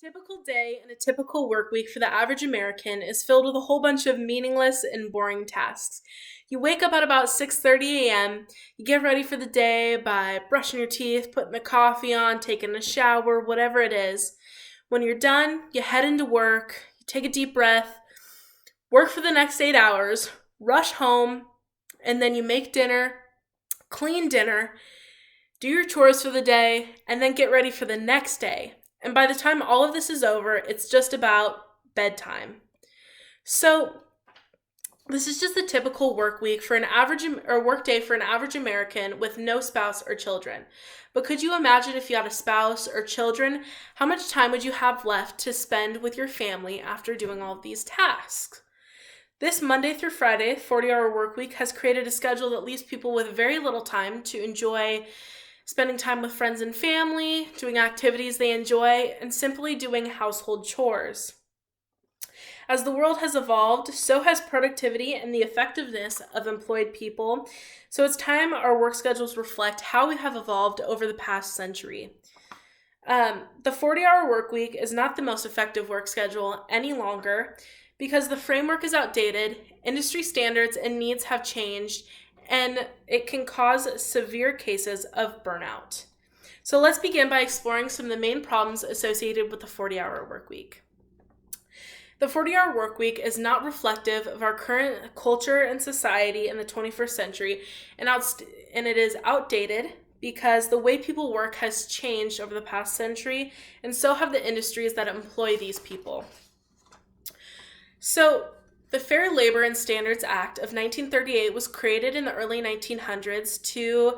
Typical day and a typical work week for the average American is filled with a whole bunch of meaningless and boring tasks. You wake up at about 6:30 a.m., you get ready for the day by brushing your teeth, putting the coffee on, taking a shower, whatever it is. When you're done, you head into work, you take a deep breath, work for the next 8 hours, rush home, and then you make dinner, clean dinner, do your chores for the day, and then get ready for the next day. And by the time all of this is over, it's just about bedtime. So, this is just a typical work week for an average or work day for an average American with no spouse or children. But could you imagine if you had a spouse or children, how much time would you have left to spend with your family after doing all of these tasks? This Monday through Friday 40-hour work week has created a schedule that leaves people with very little time to enjoy spending time with friends and family, doing activities they enjoy, and simply doing household chores. As the world has evolved, so has productivity and the effectiveness of employed people. So it's time our work schedules reflect how we have evolved over the past century. The 40-hour work week is not the most effective work schedule any longer because the framework is outdated, industry standards and needs have changed, and it can cause severe cases of burnout. So let's begin by exploring some of the main problems associated with the 40-hour work week. The 40-hour work week is not reflective of our current culture and society in the 21st century, and it is outdated because the way people work has changed over the past century, and so have the industries that employ these people. So, the Fair Labor and Standards Act of 1938 was created in the early 1900s to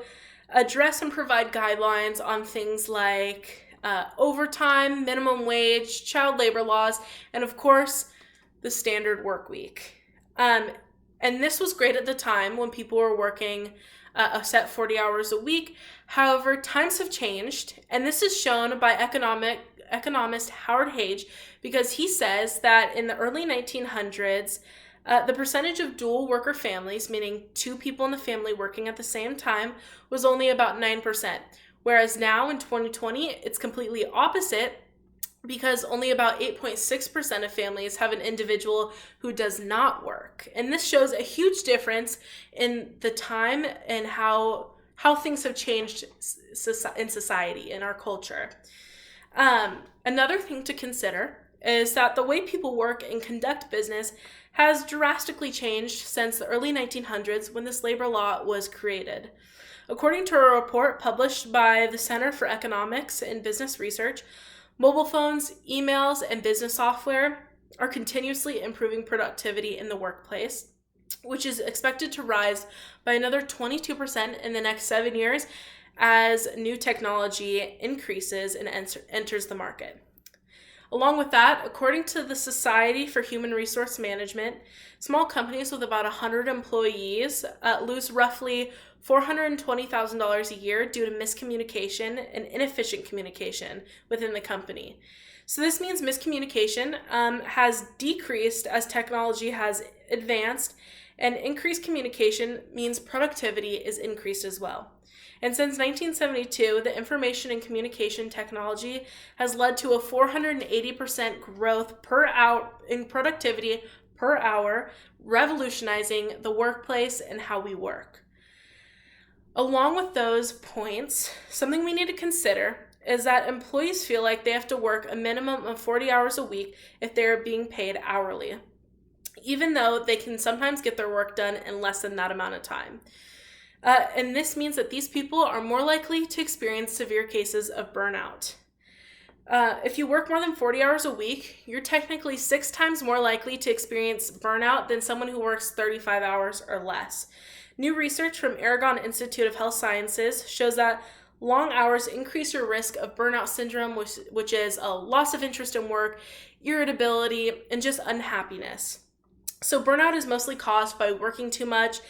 address and provide guidelines on things like overtime, minimum wage, child labor laws, and of course, the standard work week. And this was great at the time when people were working a set 40 hours a week. However, times have changed, and this is shown by economist Howard Hage, because he says that in the early 1900s, the percentage of dual worker families, meaning two people in the family working at the same time, was only about 9%. Whereas now in 2020, it's completely opposite because only about 8.6% of families have an individual who does not work. And this shows a huge difference in the time and how things have changed in society, in our culture. Another thing to consider is that the way people work and conduct business has drastically changed since the early 1900s when this labor law was created. According to a report published by the Center for Economics and Business Research, mobile phones, emails, and business software are continuously improving productivity in the workplace, which is expected to rise by another 22% in the next 7 years as new technology increases and enters the market. Along with that, according to the Society for Human Resource Management, small companies with about 100 employees lose roughly $420,000 a year due to miscommunication and inefficient communication within the company. So this means miscommunication has decreased as technology has advanced, and increased communication means productivity is increased as well. And since 1972, the information and communication technology has led to a 480% growth per hour in productivity per hour, revolutionizing the workplace and how we work. Along with those points, something we need to consider is that employees feel like they have to work a minimum of 40 hours a week if they are being paid hourly, even though they can sometimes get their work done in less than that amount of time. And this means that these people are more likely to experience severe cases of burnout. If you work more than 40 hours a week, you're technically 6 times more likely to experience burnout than someone who works 35 hours or less. New research from Aragon Institute of Health Sciences shows that long hours increase your risk of burnout syndrome, which is a loss of interest in work, irritability, and just unhappiness. So burnout is mostly caused by working too much,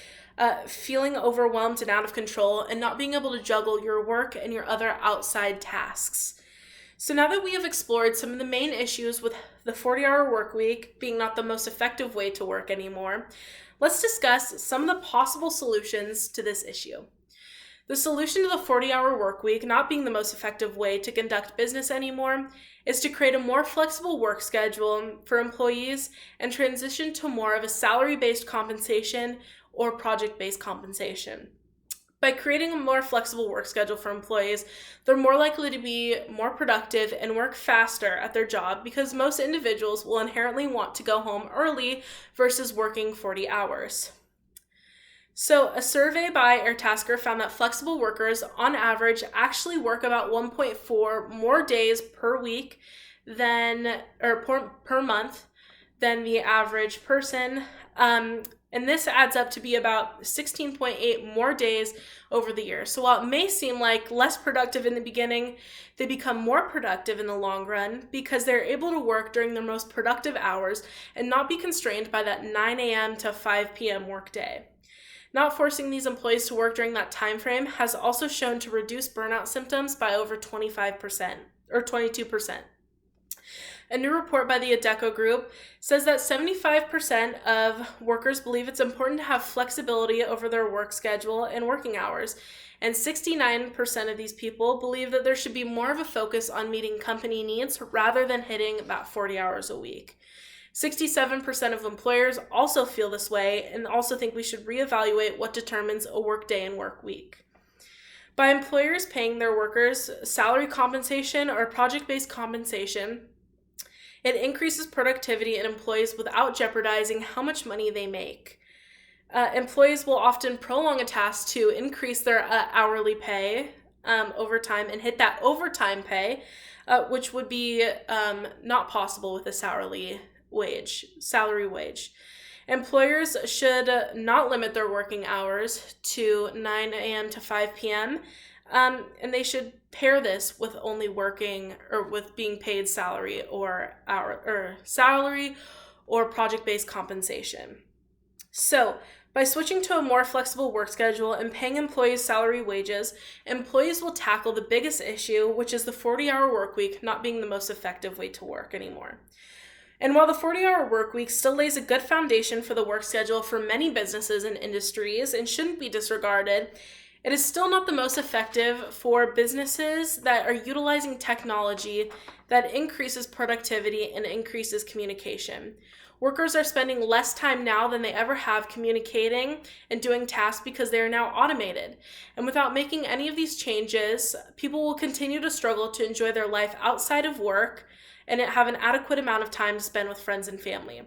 feeling overwhelmed and out of control, and not being able to juggle your work and your other outside tasks. So now that we have explored some of the main issues with the 40-hour work week being not the most effective way to work anymore, let's discuss some of the possible solutions to this issue. The solution to the 40-hour work week not being the most effective way to conduct business anymore is to create a more flexible work schedule for employees and transition to more of a salary-based compensation or project-based compensation. By creating a more flexible work schedule for employees, they're more likely to be more productive and work faster at their job because most individuals will inherently want to go home early versus working 40 hours. So, a survey by Airtasker found that flexible workers, on average, actually work about 1.4 more days per week per month than the average person. And this adds up to be about 16.8 more days over the year. So while it may seem like less productive in the beginning, they become more productive in the long run because they're able to work during their most productive hours and not be constrained by that 9 a.m. to 5 p.m. workday. Not forcing these employees to work during that time frame has also shown to reduce burnout symptoms by over 25% or 22%. A new report by the Adecco Group says that 75% of workers believe it's important to have flexibility over their work schedule and working hours, and 69% of these people believe that there should be more of a focus on meeting company needs rather than hitting about 40 hours a week. 67% of employers also feel this way and also think we should reevaluate what determines a workday and work week. By employers paying their workers salary compensation or project-based compensation, it increases productivity in employees without jeopardizing how much money they make. Employees will often prolong a task to increase their hourly pay over time and hit that overtime pay, which would be not possible with a salary wage. Employers should not limit their working hours to 9 a.m. to 5 p.m., and they should pair this with only working or with being paid salary or project-based compensation. So, by switching to a more flexible work schedule and paying employees salary wages, employees will tackle the biggest issue, which is the 40-hour work week not being the most effective way to work anymore. And while the 40-hour work week still lays a good foundation for the work schedule for many businesses and industries and shouldn't be disregarded, it is still not the most effective for businesses that are utilizing technology that increases productivity and increases communication. Workers are spending less time now than they ever have communicating and doing tasks because they are now automated. And without making any of these changes, people will continue to struggle to enjoy their life outside of work and have an adequate amount of time to spend with friends and family.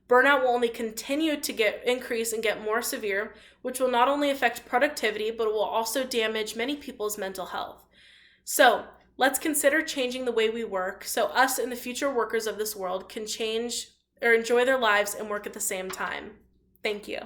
Burnout will only continue to increase and get more severe, which will not only affect productivity, but will also damage many people's mental health. So, let's consider changing the way we work so us and the future workers of this world can change or enjoy their lives and work at the same time. Thank you.